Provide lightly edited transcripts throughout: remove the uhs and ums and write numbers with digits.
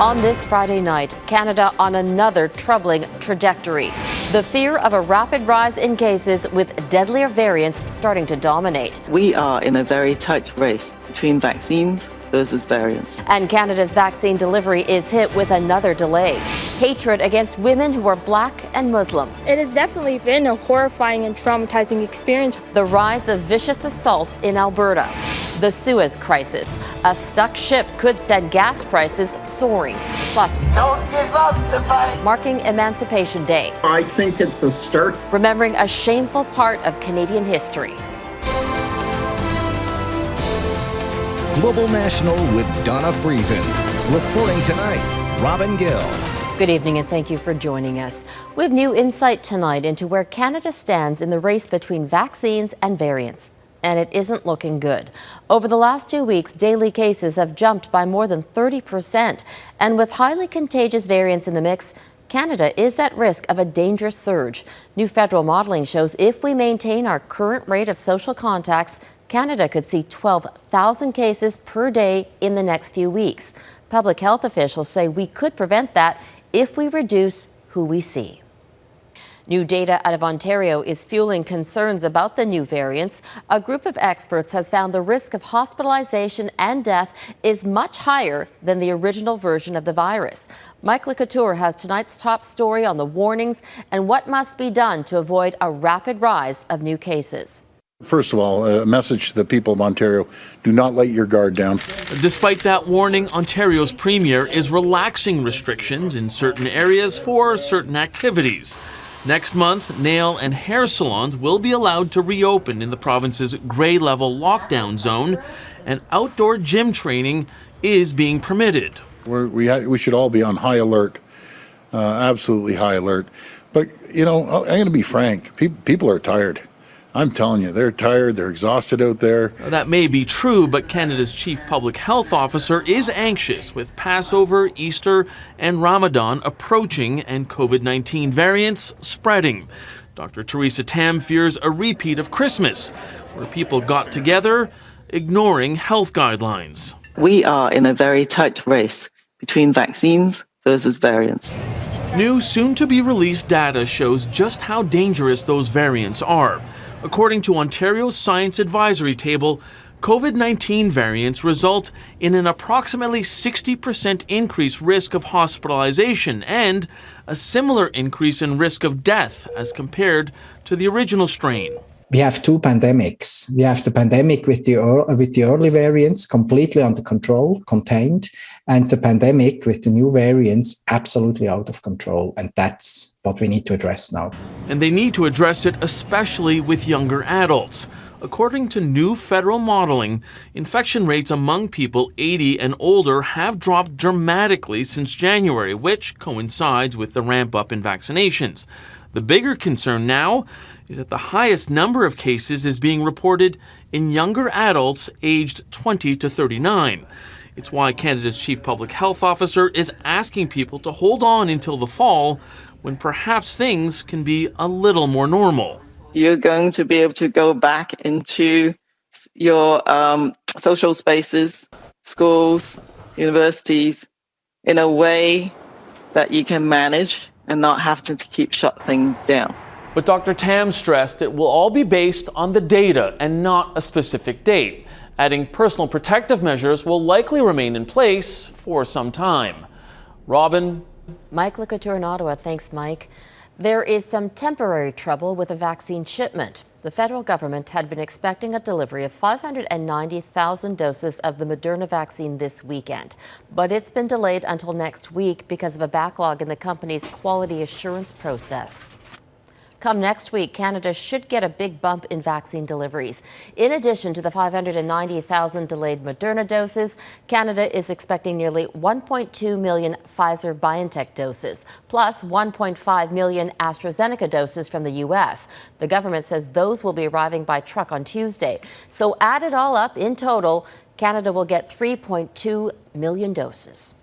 On this Friday night, Canada on another troubling trajectory. The fear of a rapid rise in cases with deadlier variants starting to dominate. We are in a very tight race between vaccines versus variants. And Canada's vaccine delivery is hit with another delay. Hatred against women who are Black and Muslim. It has definitely been a horrifying and traumatizing experience. The rise of vicious assaults in Alberta. The Suez crisis. A stuck ship could send gas prices soaring. Plus, don't give up the fight. Marking Emancipation Day. I think it's a start. Remembering a shameful part of Canadian history. Global National with Donna Friesen. Reporting tonight, Robin Gill. Good evening and thank you for joining us. We have new insight tonight into where Canada stands in the race between vaccines and variants. And it isn't looking good. Over the last 2 weeks, daily cases have jumped by more than 30%. And with highly contagious variants in the mix, Canada is at risk of a dangerous surge. New federal modeling shows if we maintain our current rate of social contacts, Canada could see 12,000 cases per day in the next few weeks. Public health officials say we could prevent that if we reduce who we see. New data out of Ontario is fueling concerns about the new variants. A group of experts has found the risk of hospitalization and death is much higher than the original version of the virus. Couteur has tonight's top story on the warnings and what must be done to avoid a rapid rise of new cases. First of all, a message to the people of Ontario, do not let your guard down. Despite that warning, Ontario's premier is relaxing restrictions in certain areas for certain activities. Next month, nail and hair salons will be allowed to reopen in the province's grey level lockdown zone, and outdoor gym training is being permitted. We should all be on high alert, absolutely high alert. But, you know, I'm going to be frank, people are tired. I'm telling you, they're tired, they're exhausted out there. That may be true, but Canada's chief public health officer is anxious with Passover, Easter, and Ramadan approaching and COVID-19 variants spreading. Dr. Theresa Tam fears a repeat of Christmas, where people got together, ignoring health guidelines. We are in a very tight race between vaccines versus variants. New, soon-to-be-released data shows just how dangerous those variants are. According to Ontario's Science Advisory Table, COVID-19 variants result in an approximately 60% increased risk of hospitalization and a similar increase in risk of death as compared to the original strain. We have two pandemics. We have the pandemic with the early variants completely under control, contained, and the pandemic with the new variants absolutely out of control. And that's what we need to address now. And they need to address it especially with younger adults. According to new federal modeling, infection rates among people 80 and older have dropped dramatically since January, which coincides with the ramp up in vaccinations. The bigger concern now is that the highest number of cases is being reported in younger adults aged 20 to 39. It's why Canada's chief public health officer is asking people to hold on until the fall, when perhaps things can be a little more normal. You're going to be able to go back into your social spaces, schools, universities, in a way that you can manage and not have to keep shut things down. But Dr. Tam stressed it will all be based on the data and not a specific date, adding personal protective measures will likely remain in place for some time. Robin? Mike Couteur in Ottawa. Thanks, Mike. There is some temporary trouble with a vaccine shipment. The federal government had been expecting a delivery of 590,000 doses of the Moderna vaccine this weekend, but it's been delayed until next week because of a backlog in the company's quality assurance process. Come next week, Canada should get a big bump in vaccine deliveries. In addition to the 590,000 delayed Moderna doses, Canada is expecting nearly 1.2 million Pfizer-BioNTech doses, plus 1.5 million AstraZeneca doses from the U.S. The government says those will be arriving by truck on Tuesday. So add it all up, in total, Canada will get 3.2 million doses.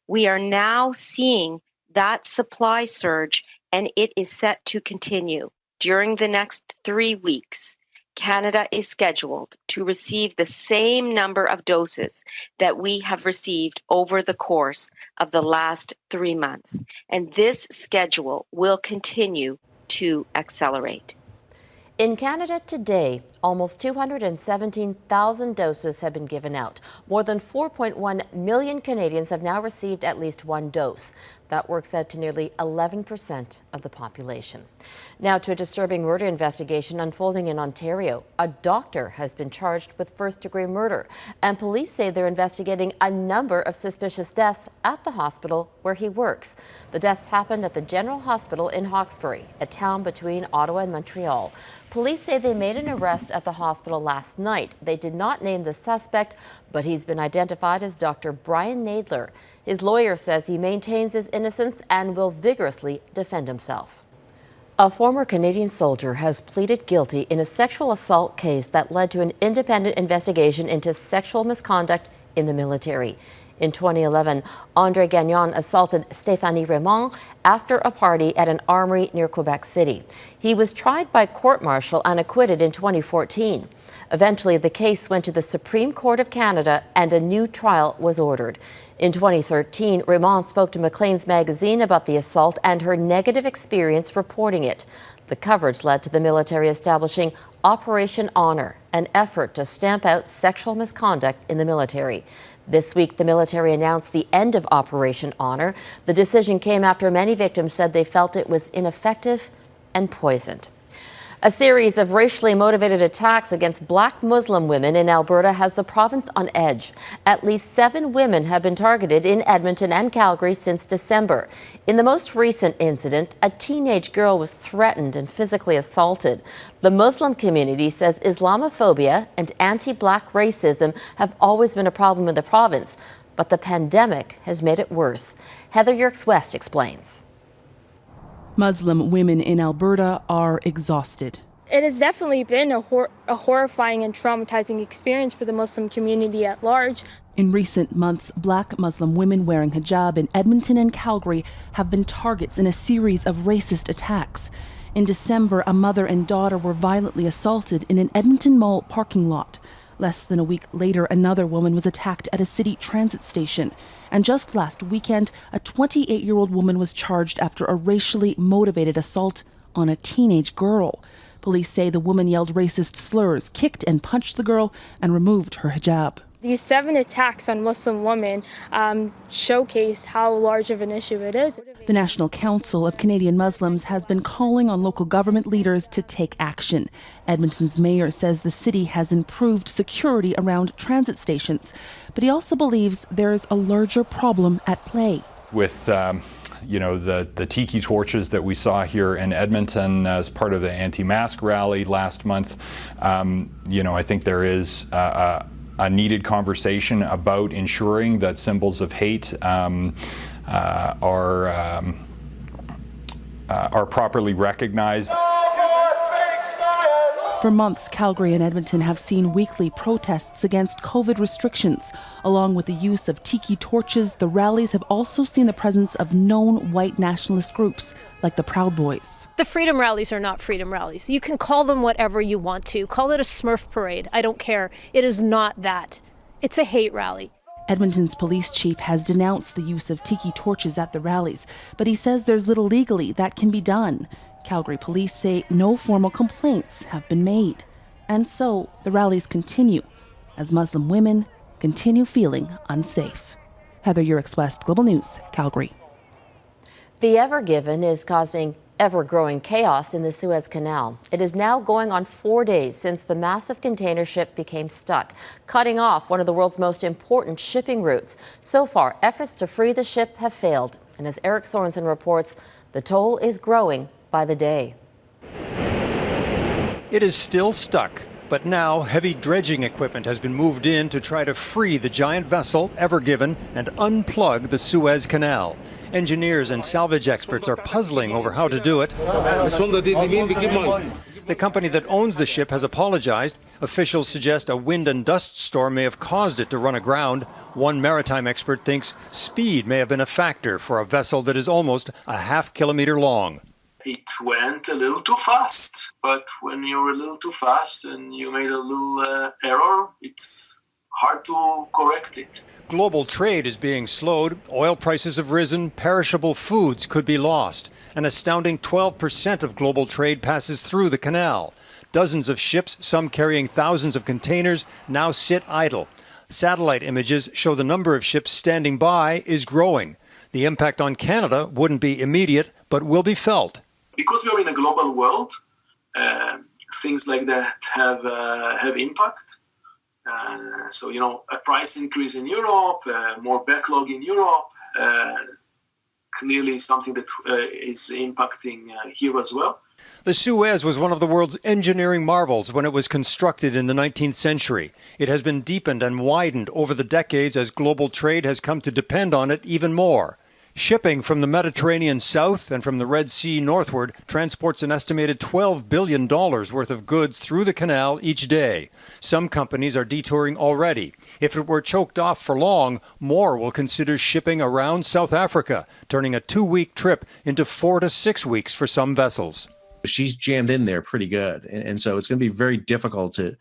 We are now seeing that supply surge, and it is set to continue during the next 3 weeks. Canada is scheduled to receive the same number of doses that we have received over the course of the last 3 months. And this schedule will continue to accelerate. In Canada today, almost 217,000 doses have been given out. More than 4.1 million Canadians have now received at least one dose. That works out to nearly 11% of the population. Now to a disturbing murder investigation unfolding in Ontario. A doctor has been charged with first-degree murder, and police say they're investigating a number of suspicious deaths at the hospital where he works. The deaths happened at the General Hospital in Hawkesbury, a town between Ottawa and Montreal. Police say they made an arrest at the hospital last night. They did not name the suspect, but he's been identified as Dr. Brian Nadler. His lawyer says he maintains his innocence and will vigorously defend himself. A former Canadian soldier has pleaded guilty in a sexual assault case that led to an independent investigation into sexual misconduct in the military. In 2011, André Gagnon assaulted Stéphanie Raymond after a party at an armory near Quebec City. He was tried by court-martial and acquitted in 2014. Eventually, the case went to the Supreme Court of Canada and a new trial was ordered. In 2013, Raymond spoke to Maclean's magazine about the assault and her negative experience reporting it. The coverage led to the military establishing Operation Honor, an effort to stamp out sexual misconduct in the military. This week, the military announced the end of Operation Honor. The decision came after many victims said they felt it was ineffective and poisoned. A series of racially motivated attacks against Black Muslim women in Alberta has the province on edge. At least 7 women have been targeted in Edmonton and Calgary since December. In the most recent incident, a teenage girl was threatened and physically assaulted. The Muslim community says Islamophobia and anti-Black racism have always been a problem in the province, but the pandemic has made it worse. Heather Yourex-West explains. Muslim women in Alberta are exhausted. It has definitely been a horrifying and traumatizing experience for the Muslim community at large. In recent months, Black Muslim women wearing hijab in Edmonton and Calgary have been targets in a series of racist attacks. In December, a mother and daughter were violently assaulted in an Edmonton Mall parking lot. Less than a week later, another woman was attacked at a city transit station. And just last weekend, a 28-year-old woman was charged after a racially motivated assault on a teenage girl. Police say the woman yelled racist slurs, kicked and punched the girl, and removed her hijab. These 7 attacks on Muslim women showcase how large of an issue it is. The National Council of Canadian Muslims has been calling on local government leaders to take action. Edmonton's mayor says the city has improved security around transit stations, but he also believes there's a larger problem at play. With the tiki torches that we saw here in Edmonton as part of the anti-mask rally last month, I think there is a needed conversation about ensuring that symbols of hate are properly recognized. For months, Calgary and Edmonton have seen weekly protests against COVID restrictions. Along with the use of tiki torches, the rallies have also seen the presence of known white nationalist groups like the Proud Boys. The freedom rallies are not freedom rallies. You can call them whatever you want to. Call it a Smurf parade. I don't care. It is not that. It's a hate rally. Edmonton's police chief has denounced the use of tiki torches at the rallies, but he says there's little legally that can be done. Calgary police say no formal complaints have been made. And so the rallies continue as Muslim women continue feeling unsafe. Heather Yourex-West, Global News, Calgary. The Ever Given is causing ever-growing chaos in the Suez Canal. It is now going on 4 days since the massive container ship became stuck, cutting off one of the world's most important shipping routes. So far, efforts to free the ship have failed. And as Eric Sorensen reports, the toll is growing by the day. It is still stuck, but now heavy dredging equipment has been moved in to try to free the giant vessel, Ever Given, and unplug the Suez Canal. Engineers and salvage experts are puzzling over how to do it. The company that owns the ship has apologized. Officials suggest a wind and dust storm may have caused it to run aground. One maritime expert thinks speed may have been a factor for a vessel that is almost a half kilometer long. It went a little too fast, but when you're a little too fast and you made a little error, it's hard to correct it. Global trade is being slowed, oil prices have risen, perishable foods could be lost. An astounding 12% of global trade passes through the canal. Dozens of ships, some carrying thousands of containers, now sit idle. Satellite images show the number of ships standing by is growing. The impact on Canada wouldn't be immediate, but will be felt. Because we're in a global world, things like that have impact. So, a price increase in Europe, more backlog in Europe, clearly something that is impacting here as well. The Suez was one of the world's engineering marvels when it was constructed in the 19th century. It has been deepened and widened over the decades as global trade has come to depend on it even more. Shipping from the Mediterranean south and from the Red Sea northward transports an estimated $12 billion worth of goods through the canal each day. Some companies are detouring already. If it were choked off for long, more will consider shipping around South Africa, turning a 2-week trip into 4 to 6 weeks for some vessels. She's jammed in there pretty good, and so it's going to be very difficult to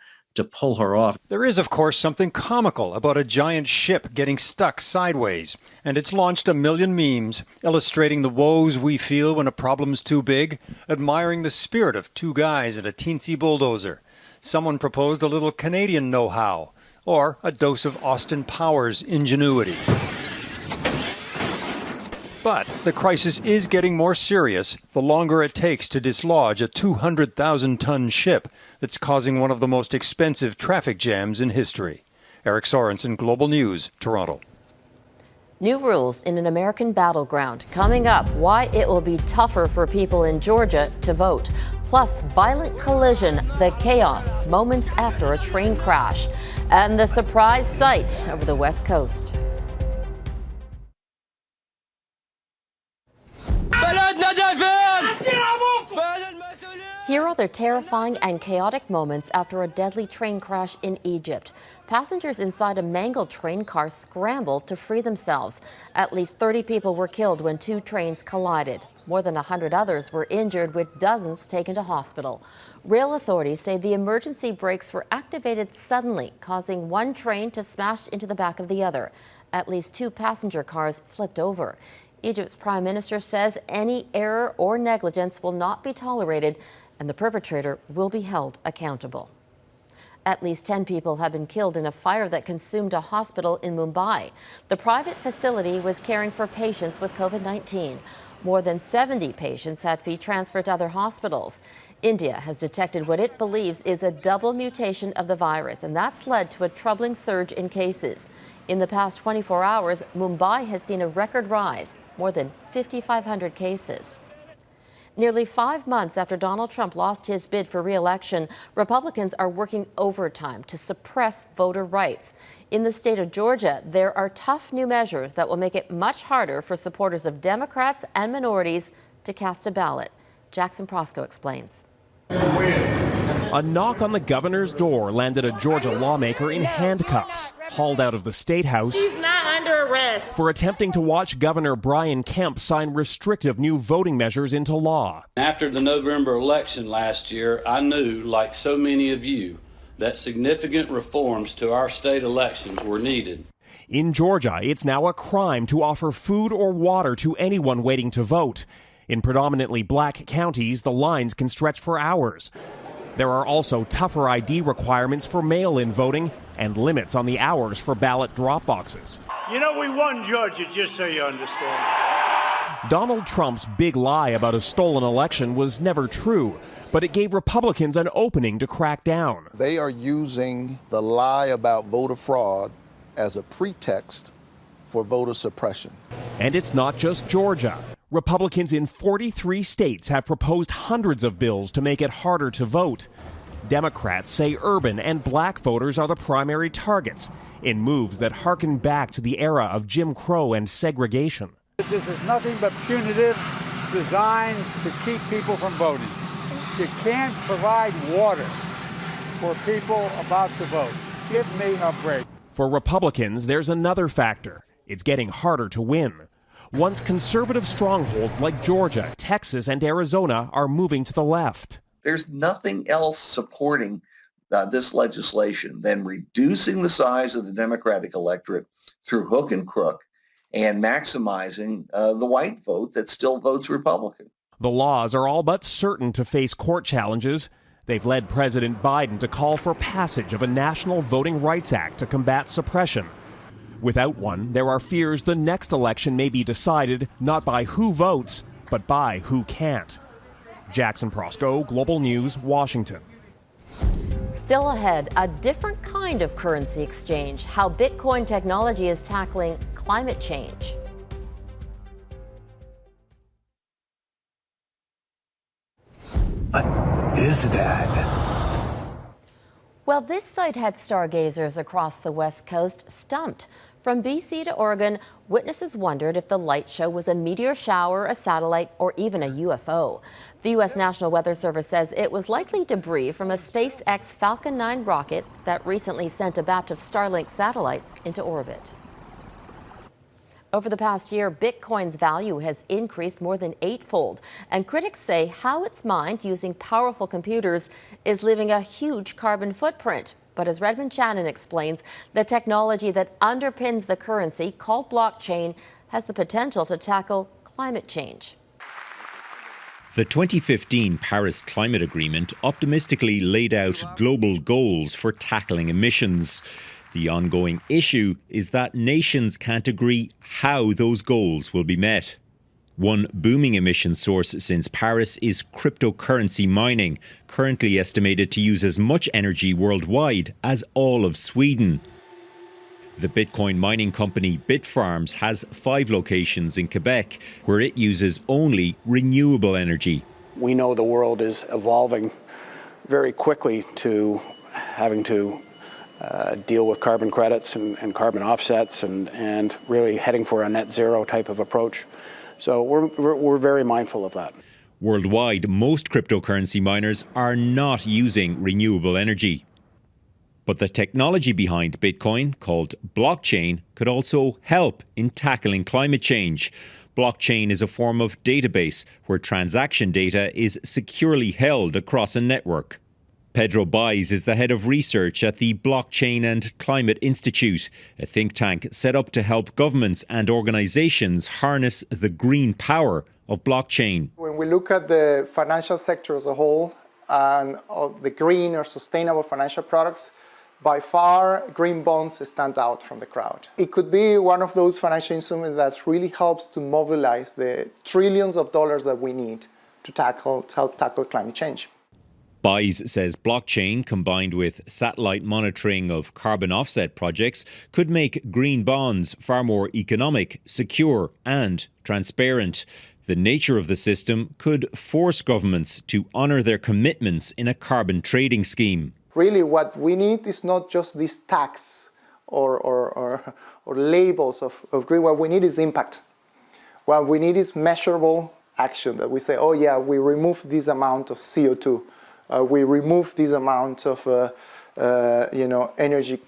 pull her off. There is, of course, something comical about a giant ship getting stuck sideways, and it's launched a million memes illustrating the woes we feel when a problem's too big, admiring the spirit of two guys and a teensy bulldozer. Someone proposed a little Canadian know-how, or a dose of Austin Powers ingenuity. But the crisis is getting more serious the longer it takes to dislodge a 200,000-ton ship that's causing one of the most expensive traffic jams in history. Eric Sorensen, Global News, Toronto. New rules in an American battleground. Coming up, why it will be tougher for people in Georgia to vote. Plus, violent collision, the chaos moments after a train crash. And the surprise sight over the West Coast. Here are the terrifying and chaotic moments after a deadly train crash in Egypt. Passengers inside a mangled train car scrambled to free themselves. At least 30 people were killed when 2 trains collided. More than 100 others were injured, with dozens taken to hospital. Rail authorities say the emergency brakes were activated suddenly, causing one train to smash into the back of the other. At least 2 passenger cars flipped over. Egypt's prime minister says any error or negligence will not be tolerated, and the perpetrator will be held accountable. At least 10 people have been killed in a fire that consumed a hospital in Mumbai. The private facility was caring for patients with COVID-19. More than 70 patients had to be transferred to other hospitals. India has detected what it believes is a double mutation of the virus, and that's led to a troubling surge in cases. In the past 24 hours, Mumbai has seen a record rise, more than 5,500 cases. Nearly 5 months after Donald Trump lost his bid for re-election, Republicans are working overtime to suppress voter rights. In the state of Georgia, there are tough new measures that will make it much harder for supporters of Democrats and minorities to cast a ballot. Jackson Prosco explains. A knock on the governor's door landed a Georgia lawmaker in handcuffs, hauled out of the State House. He's not under arrest. For attempting to watch Governor Brian Kemp sign restrictive new voting measures into law. After the November election last year, I knew, like so many of you, that significant reforms to our state elections were needed. In Georgia, it's now a crime to offer food or water to anyone waiting to vote. In predominantly black counties, the lines can stretch for hours. There are also tougher ID requirements for mail-in voting and limits on the hours for ballot drop boxes. You know, we won Georgia, just so you understand. Donald Trump's big lie about a stolen election was never true, but it gave Republicans an opening to crack down. They are using the lie about voter fraud as a pretext for voter suppression. And it's not just Georgia. Republicans in 43 states have proposed hundreds of bills to make it harder to vote. Democrats say urban and black voters are the primary targets in moves that harken back to the era of Jim Crow and segregation. This is nothing but punitive, designed to keep people from voting. You can't provide water for people about to vote. Give me a break. For Republicans, there's another factor. It's getting harder to win. Once conservative strongholds like Georgia, Texas, and Arizona are moving to the left. There's nothing else supporting this legislation than reducing the size of the Democratic electorate through hook and crook and maximizing the white vote that still votes Republican. The laws are all but certain to face court challenges. They've led President Biden to call for passage of a National Voting Rights Act to combat suppression. Without one, there are fears the next election may be decided not by who votes, but by who can't. Jackson Prosco, Global News, Washington. Still ahead, a different kind of currency exchange, how Bitcoin technology is tackling climate change. What is that? Well, this site had stargazers across the West Coast stumped. From BC to Oregon, witnesses wondered if the light show was a meteor shower, a satellite, or even a UFO. The U.S. National Weather Service says it was likely debris from a SpaceX Falcon 9 rocket that recently sent a batch of Starlink satellites into orbit. Over the past year, Bitcoin's value has increased more than 8-fold, and critics say how it's mined using powerful computers is leaving a huge carbon footprint. But as Redmond Shannon explains, the technology that underpins the currency, called blockchain, has the potential to tackle climate change. The 2015 Paris Climate Agreement optimistically laid out global goals for tackling emissions. The ongoing issue is that nations can't agree how those goals will be met. One booming emission source since Paris is cryptocurrency mining, currently estimated to use as much energy worldwide as all of Sweden. The Bitcoin mining company Bitfarms has 5 locations in Quebec, where it uses only renewable energy. We know the world is evolving very quickly to having to deal with carbon credits and carbon offsets and really heading for a net zero type of approach. So we're very mindful of that. Worldwide, most cryptocurrency miners are not using renewable energy. But the technology behind Bitcoin, called blockchain, could also help in tackling climate change. Blockchain is a form of database where transaction data is securely held across a network. Pedro Baez is the head of research at the Blockchain and Climate Institute, a think tank set up to help governments and organizations harness the green power of blockchain. When we look at the financial sector as a whole and the green or sustainable financial products, by far green bonds stand out from the crowd. It could be one of those financial instruments that really helps to mobilize the trillions of dollars that we need to help tackle climate change. Baez says blockchain, combined with satellite monitoring of carbon offset projects, could make green bonds far more economic, secure and transparent. The nature of the system could force governments to honour their commitments in a carbon trading scheme. Really, what we need is not just this tax or labels of green. What we need is impact. What we need is measurable action, that we say, oh yeah, we remove this amount of CO2. We remove this amount of energy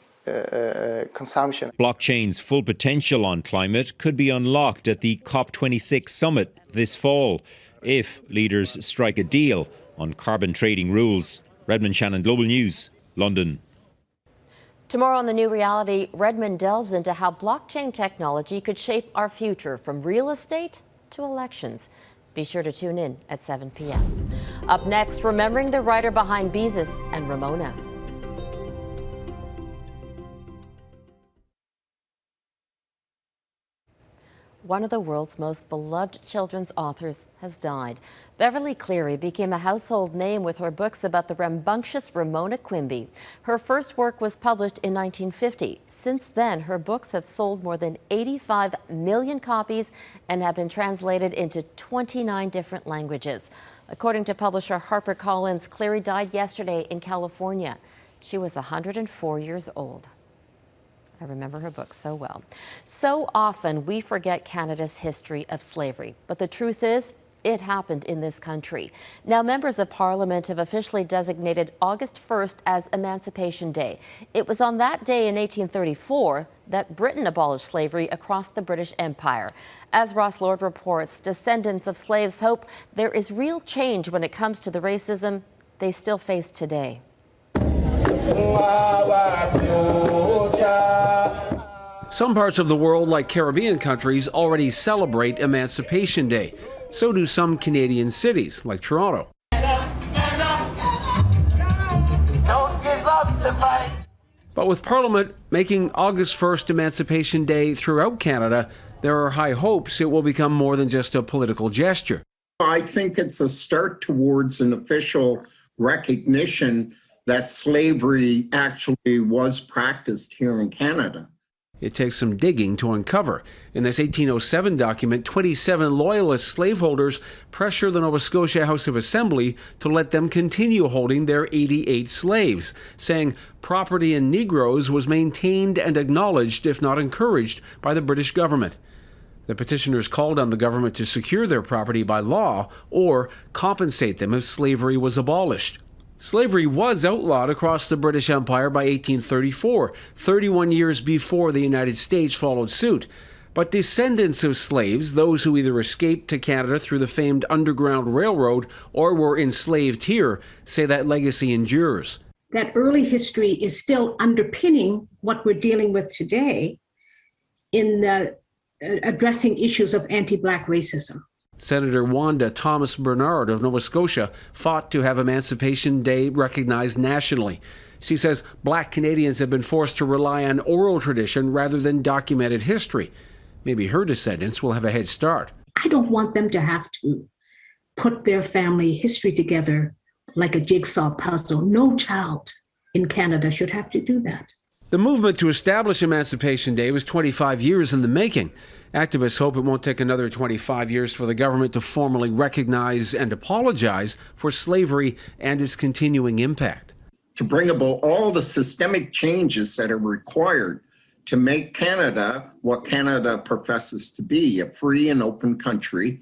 consumption. Blockchain's full potential on climate could be unlocked at the COP26 summit this fall if leaders strike a deal on carbon trading rules. Redmond Shannon, Global News, London. Tomorrow on The New Reality, Redmond delves into how blockchain technology could shape our future, from real estate to elections. Be sure to tune in at 7 p.m. Up next, remembering the writer behind Beezus and Ramona. One of the world's most beloved children's authors has died. Beverly Cleary became a household name with her books about the rambunctious Ramona Quimby. Her first work was published in 1950. Since then, her books have sold more than 85 million copies and have been translated into 29 different languages. According to publisher HarperCollins, Cleary died yesterday in California. She was 104 years old. I remember her book so well. So often we forget Canada's history of slavery, but the truth is, it happened in this country. Now, members of Parliament have officially designated August 1st as Emancipation Day. It was on that day in 1834 that Britain abolished slavery across the British Empire. As Ross Lord reports, descendants of slaves hope there is real change when it comes to the racism they still face today. Some parts of the world, like Caribbean countries, already celebrate Emancipation Day. So do some Canadian cities, like Toronto. But with Parliament making August 1st Emancipation Day throughout Canada, there are high hopes it will become more than just a political gesture. I think it's a start towards an official recognition that slavery actually was practiced here in Canada. It takes some digging to uncover. In this 1807 document, 27 loyalist slaveholders pressure the Nova Scotia House of Assembly to let them continue holding their 88 slaves, saying property in Negroes was maintained and acknowledged, if not encouraged, by the British government. The petitioners called on the government to secure their property by law or compensate them if slavery was abolished. Slavery was outlawed across the British Empire by 1834, 31 years before the United States followed suit. But descendants of slaves, those who either escaped to Canada through the famed Underground Railroad or were enslaved here, say that legacy endures. That early history is still underpinning what we're dealing with today in addressing issues of anti-Black racism. Senator Wanda Thomas Bernard of Nova Scotia fought to have Emancipation Day recognized nationally. She says Black Canadians have been forced to rely on oral tradition rather than documented history. Maybe her descendants will have a head start. I don't want them to have to put their family history together like a jigsaw puzzle. No child in Canada should have to do that. The movement to establish Emancipation Day was 25 years in the making. Activists hope it won't take another 25 years for the government to formally recognize and apologize for slavery and its continuing impact. To bring about all the systemic changes that are required to make Canada what Canada professes to be, a free and open country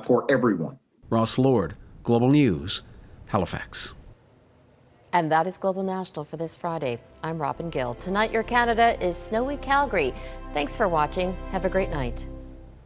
for everyone. Ross Lord, Global News, Halifax. And that is Global National for this Friday. I'm Robin Gill. Tonight, your Canada is snowy Calgary. Thanks for watching. Have a great night.